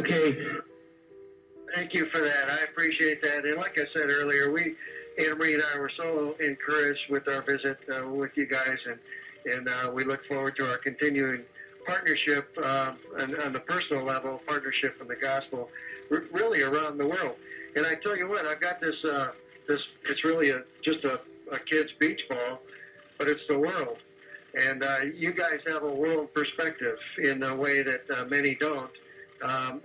Okay. Thank you for that. I appreciate that. And like I said earlier, Anna Marie and I were so encouraged with our visit with you guys, and we look forward to our continuing partnership on the personal level, partnership in the gospel, really around the world. And I tell you what, I've got this. It's really just a kid's beach ball, but it's the world. And you guys have a world perspective in a way that many don't.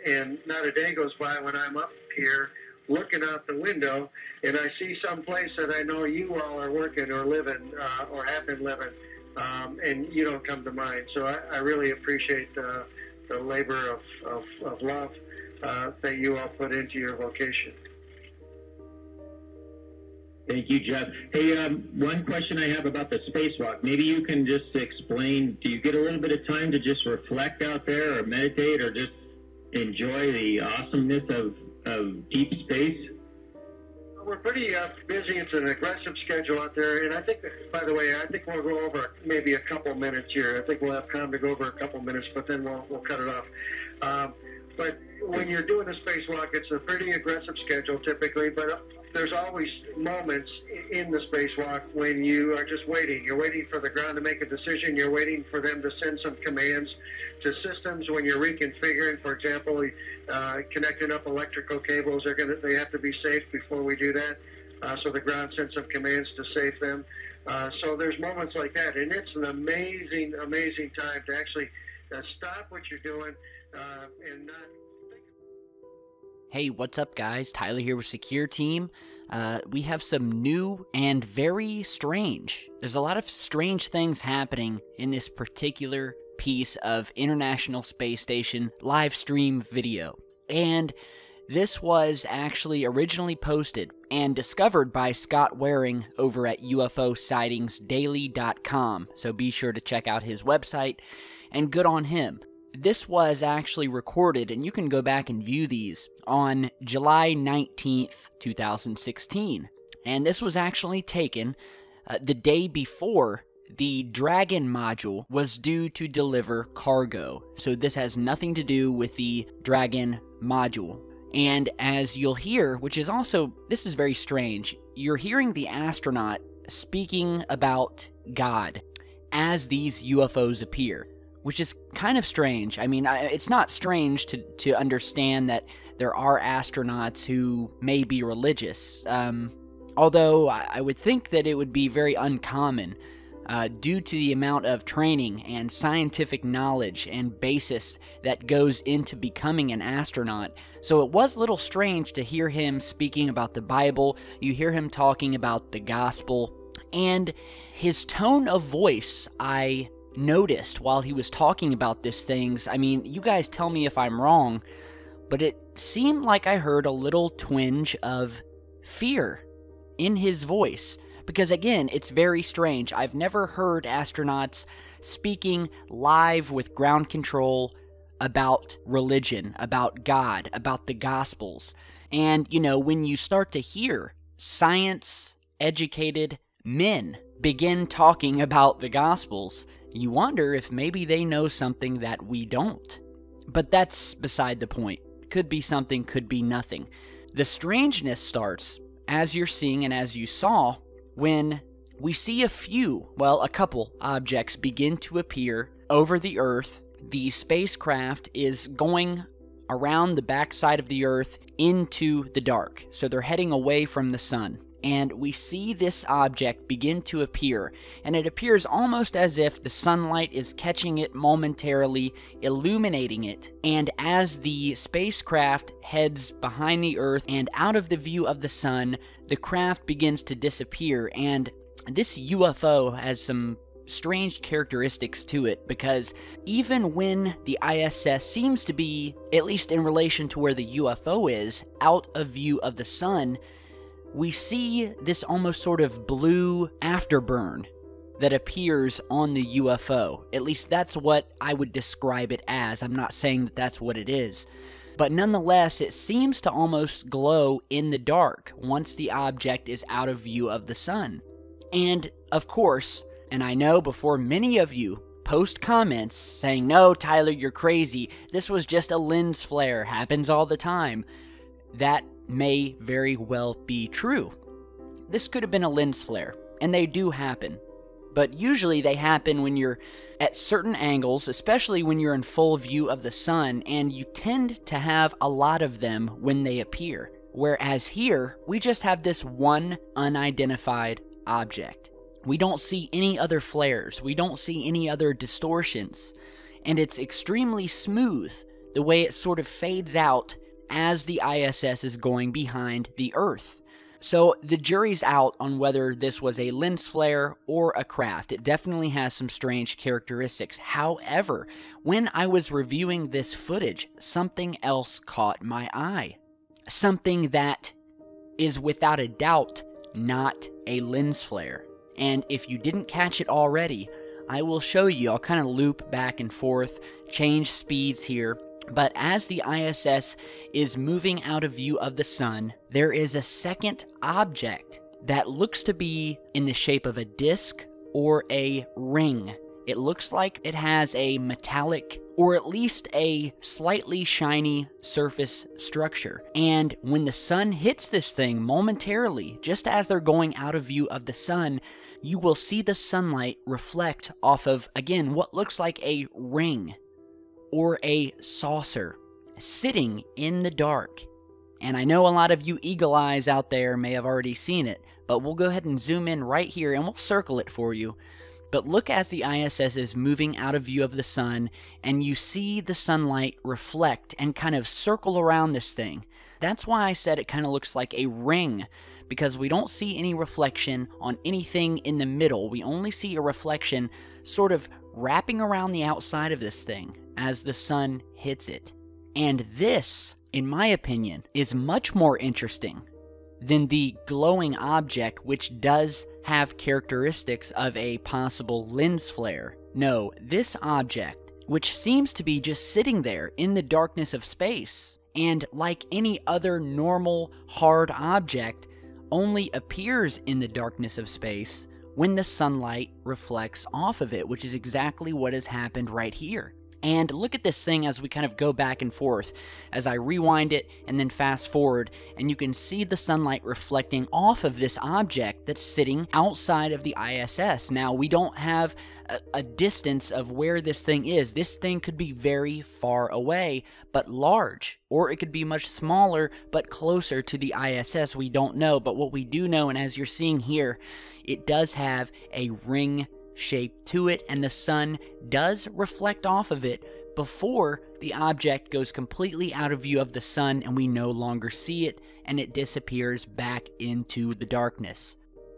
And not a day goes by when I'm up here looking out the window and I see some place that I know you all are working or living or have been living, and you don't come to mind. So I really appreciate the labor of love that you all put into your vocation. Thank you, Jeff. Hey, one question I have about the spacewalk. Maybe you can just explain, do you get a little bit of time to just reflect out there or meditate or just enjoy the awesomeness of deep space? We're pretty busy. It's an aggressive schedule out there. And I think, by the way, we'll go over maybe a couple minutes here. I think we'll have time to go over a couple minutes, but then we'll cut it off. But when you're doing a spacewalk, it's a pretty aggressive schedule typically, but there's always moments in the spacewalk when you are just waiting. You're waiting for the ground to make a decision. You're waiting for them to send some commands to systems when you're reconfiguring. For example, connecting up electrical cables, they have to be safe before we do that. So the ground sends some commands to save them. So there's moments like that, and it's an amazing, amazing time to actually stop what you're doing and not. Hey, what's up, guys? Tyler here with Secureteam. We have some new and very strange. There's a lot of strange things happening in this particular piece of International Space Station live stream video. And this was actually originally posted and discovered by Scott Waring over at UFOsightingsdaily.com. So be sure to check out his website, and good on him. This was actually recorded, and you can go back and view these, on July 19th, 2016. And this was actually taken the day before the Dragon module was due to deliver cargo. So this has nothing to do with the Dragon module. And as you'll hear, which is also, this is very strange, you're hearing the astronaut speaking about God as these UFOs appear, which is kind of strange. I mean, it's not strange to understand that there are astronauts who may be religious, although I would think that it would be very uncommon due to the amount of training and scientific knowledge and basis that goes into becoming an astronaut. So it was a little strange to hear him speaking about the Bible. You hear him talking about the gospel, and his tone of voice, I noticed while he was talking about these things. I mean, you guys tell me if I'm wrong, but it seemed like I heard a little twinge of fear in his voice. Because again, it's very strange. I've never heard astronauts speaking live with ground control about religion, about God, about the Gospels. And, you know, when you start to hear science-educated men begin talking about the Gospels, you wonder if maybe they know something that we don't. But that's beside the point. Could be something, could be nothing. The strangeness starts, as you're seeing and as you saw, when we see a couple objects begin to appear over the Earth. The spacecraft is going around the backside of the Earth into the dark. So they're heading away from the sun. And we see this object begin to appear, and it appears almost as if the sunlight is catching it momentarily, illuminating it, and as the spacecraft heads behind the Earth and out of the view of the sun, the craft begins to disappear. And this UFO has some strange characteristics to it, because even when the ISS seems to be, at least in relation to where the UFO is, out of view of the sun, we see this almost sort of blue afterburn that appears on the UFO. At least that's what I would describe it as. I'm not saying that that's what it is. But nonetheless, it seems to almost glow in the dark once the object is out of view of the sun. And, of course, and I know before many of you post comments saying, "No, Tyler, you're crazy. This was just a lens flare. Happens all the time." That may very well be true. This could have been a lens flare, and they do happen. But usually they happen when you're at certain angles, especially when you're in full view of the sun, and you tend to have a lot of them when they appear. Whereas here, we just have this one unidentified object. We don't see any other flares. We don't see any other distortions. And it's extremely smooth, the way it sort of fades out as the ISS is going behind the Earth. So the jury's out on whether this was a lens flare or a craft. It definitely has some strange characteristics. However, when I was reviewing this footage, something else caught my eye. Something that is without a doubt not a lens flare. And if you didn't catch it already, I will show you. I'll kind of loop back and forth, change speeds here. But as the ISS is moving out of view of the sun, there is a second object that looks to be in the shape of a disc or a ring. It looks like it has a metallic or at least a slightly shiny surface structure. And when the sun hits this thing momentarily, just as they're going out of view of the sun, you will see the sunlight reflect off of, again, what looks like a ring or a saucer sitting in the dark. And I know a lot of you eagle eyes out there may have already seen it, but we'll go ahead and zoom in right here and we'll circle it for you. But look as the ISS is moving out of view of the sun, and you see the sunlight reflect and kind of circle around this thing. That's why I said it kind of looks like a ring, because we don't see any reflection on anything in the middle. We only see a reflection sort of wrapping around the outside of this thing as the sun hits it. And this, in my opinion, is much more interesting than the glowing object, which does have characteristics of a possible lens flare. No, this object, which seems to be just sitting there in the darkness of space, and like any other normal hard object, only appears in the darkness of space when the sunlight reflects off of it, which is exactly what has happened right here. And look at this thing as we kind of go back and forth, as I rewind it and then fast forward, and you can see the sunlight reflecting off of this object that's sitting outside of the ISS. Now, we don't have a distance of where this thing is. This thing could be very far away, but large, or it could be much smaller, but closer to the ISS. We don't know, but what we do know, and as you're seeing here, it does have a ring shape to it, and the sun does reflect off of it before the object goes completely out of view of the sun and we no longer see it, and it disappears back into the darkness.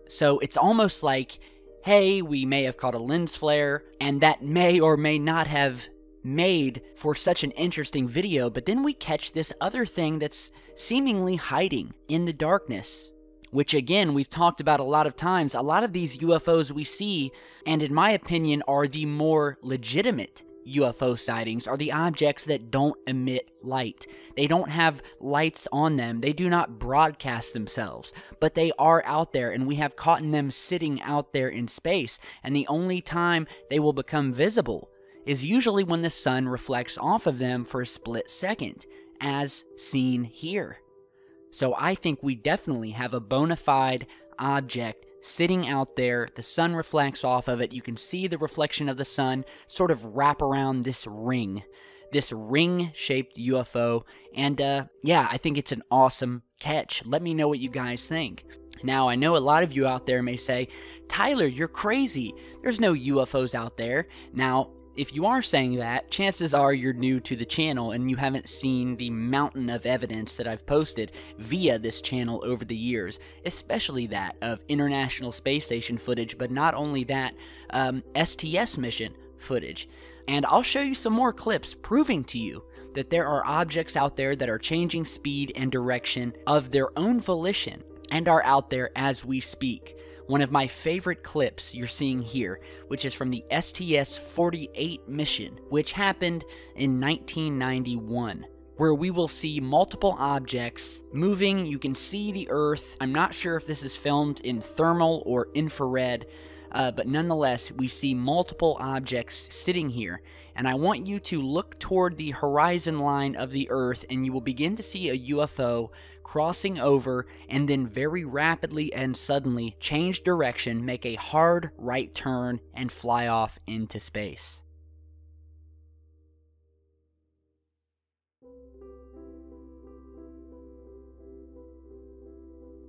So it's almost like, hey, we may have caught a lens flare, and that may or may not have made for such an interesting video, but then we catch this other thing that's seemingly hiding in the darkness, which again, we've talked about a lot of times. A lot of these UFOs we see, and in my opinion are the more legitimate UFO sightings, are the objects that don't emit light. They don't have lights on them. They do not broadcast themselves, but they are out there, and we have caught them sitting out there in space, and the only time they will become visible is usually when the sun reflects off of them for a split second, as seen here. So I think we definitely have a bona fide object sitting out there. The sun reflects off of it. You can see the reflection of the sun sort of wrap around this ring-shaped UFO. And yeah, I think it's an awesome catch. Let me know what you guys think. Now, I know a lot of you out there may say, Tyler, you're crazy. There's no UFOs out there. Now, if you are saying that, chances are you're new to the channel and you haven't seen the mountain of evidence that I've posted via this channel over the years, especially that of International Space Station footage, but not only that, STS mission footage. And I'll show you some more clips proving to you that there are objects out there that are changing speed and direction of their own volition and are out there as we speak. One of my favorite clips you're seeing here, which is from the STS-48 mission, which happened in 1991, where we will see multiple objects moving. You can see the Earth. I'm not sure if this is filmed in thermal or infrared, but nonetheless, we see multiple objects sitting here, and I want you to look toward the horizon line of the Earth, and you will begin to see a UFO crossing over, and then very rapidly and suddenly change direction, make a hard right turn, and fly off into space.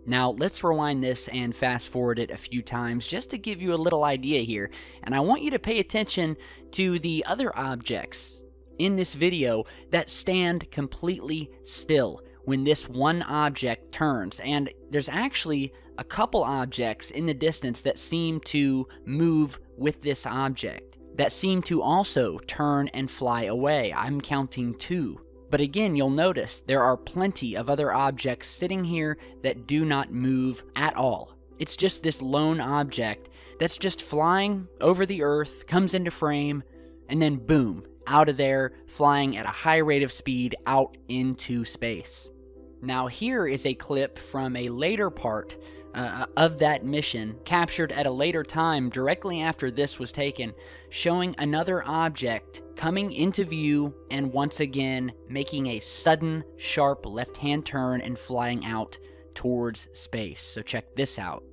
Now, let's rewind this and fast forward it a few times just to give you a little idea here, and I want you to pay attention to the other objects in this video that stand completely still when this one object turns, and there's actually a couple objects in the distance that seem to move with this object, that seem to also turn and fly away. I'm counting 2. But again, you'll notice there are plenty of other objects sitting here that do not move at all. It's just this lone object that's just flying over the Earth, comes into frame, and then boom, out of there, flying at a high rate of speed out into space. Now here is a clip from a later part of that mission, captured at a later time directly after this was taken, showing another object coming into view and once again making a sudden, sharp left-hand turn and flying out towards space. So check this out.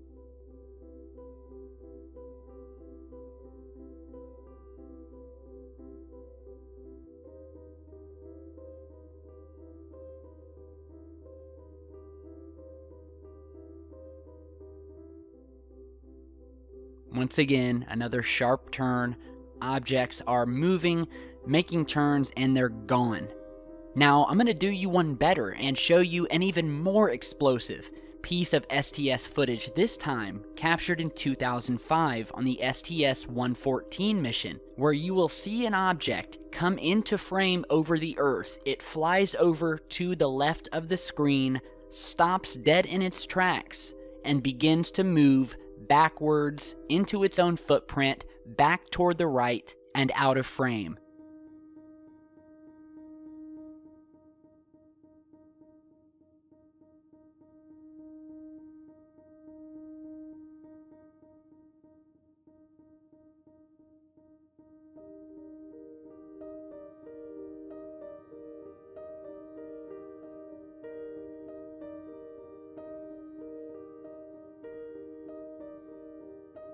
Once again, another sharp turn. Objects are moving, making turns, and they're gone. Now, I'm going to do you one better and show you an even more explosive piece of STS footage, this time captured in 2005 on the STS-114 mission, where you will see an object come into frame over the Earth. It flies over to the left of the screen, stops dead in its tracks, and begins to move backwards into its own footprint, back toward the right, and out of frame.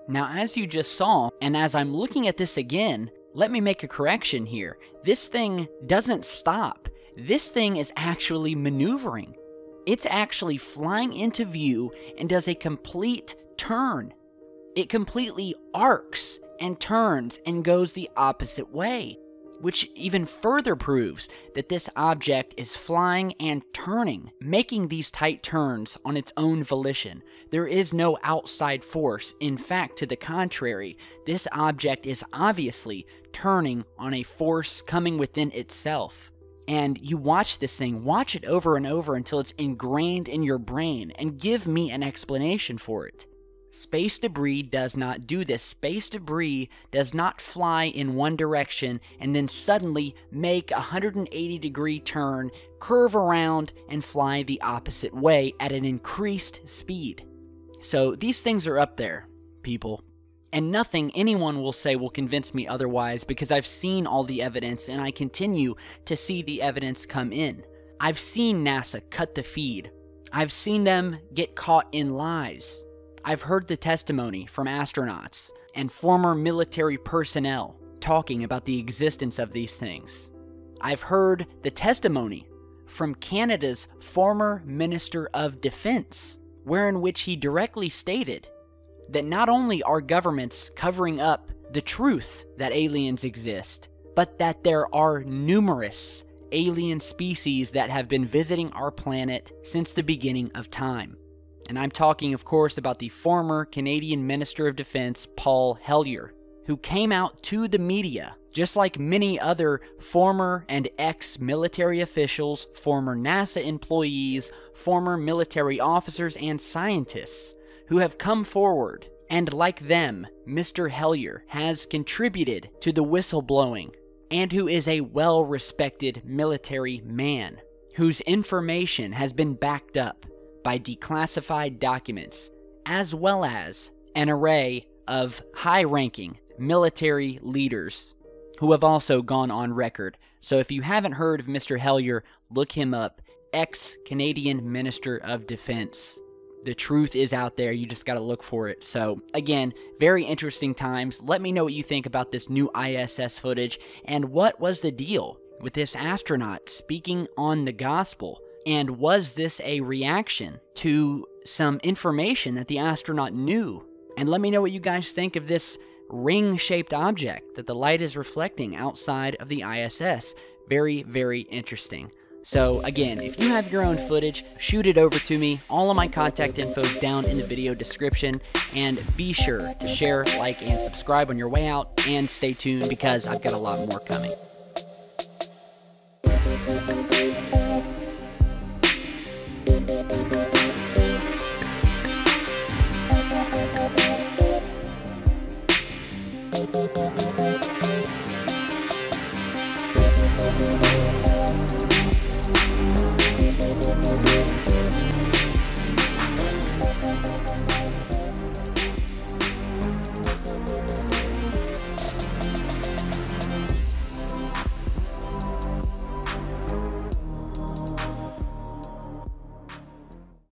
Now, as you just saw, and as I'm looking at this again, let me make a correction here. This thing doesn't stop. This thing is actually maneuvering. It's actually flying into view and does a complete turn. It completely arcs and turns and goes the opposite way, which even further proves that this object is flying and turning, making these tight turns on its own volition. There is no outside force. In fact, to the contrary, this object is obviously turning on a force coming within itself. And you watch this thing, watch it over and over until it's ingrained in your brain, and give me an explanation for it. Space debris does not do this. Space debris does not fly in one direction and then suddenly make a 180-degree turn, curve around, and fly the opposite way at an increased speed. So these things are up there, people. And nothing anyone will say will convince me otherwise, because I've seen all the evidence and I continue to see the evidence come in. I've seen NASA cut the feed. I've seen them get caught in lies. I've heard the testimony from astronauts and former military personnel talking about the existence of these things. I've heard the testimony from Canada's former Minister of Defense, wherein which he directly stated that not only are governments covering up the truth that aliens exist, but that there are numerous alien species that have been visiting our planet since the beginning of time. And I'm talking, of course, about the former Canadian Minister of Defense, Paul Hellyer, who came out to the media, just like many other former and ex-military officials, former NASA employees, former military officers, and scientists, who have come forward. And like them, Mr. Hellyer has contributed to the whistleblowing, and who is a well-respected military man, whose information has been backed up by declassified documents, as well as an array of high-ranking military leaders who have also gone on record. So if you haven't heard of Mr. Hellyer, look him up. Ex-Canadian Minister of Defense. The truth is out there. You just got to look for it. So, again, very interesting times. Let me know what you think about this new ISS footage, and what was the deal with this astronaut speaking on the gospel? And was this a reaction to some information that the astronaut knew? And let me know what you guys think of this ring-shaped object that the light is reflecting outside of the ISS. Very, very interesting. So again, if you have your own footage, shoot it over to me. All of my contact info is down in the video description. And be sure to share, like, and subscribe on your way out. And stay tuned because I've got a lot more coming.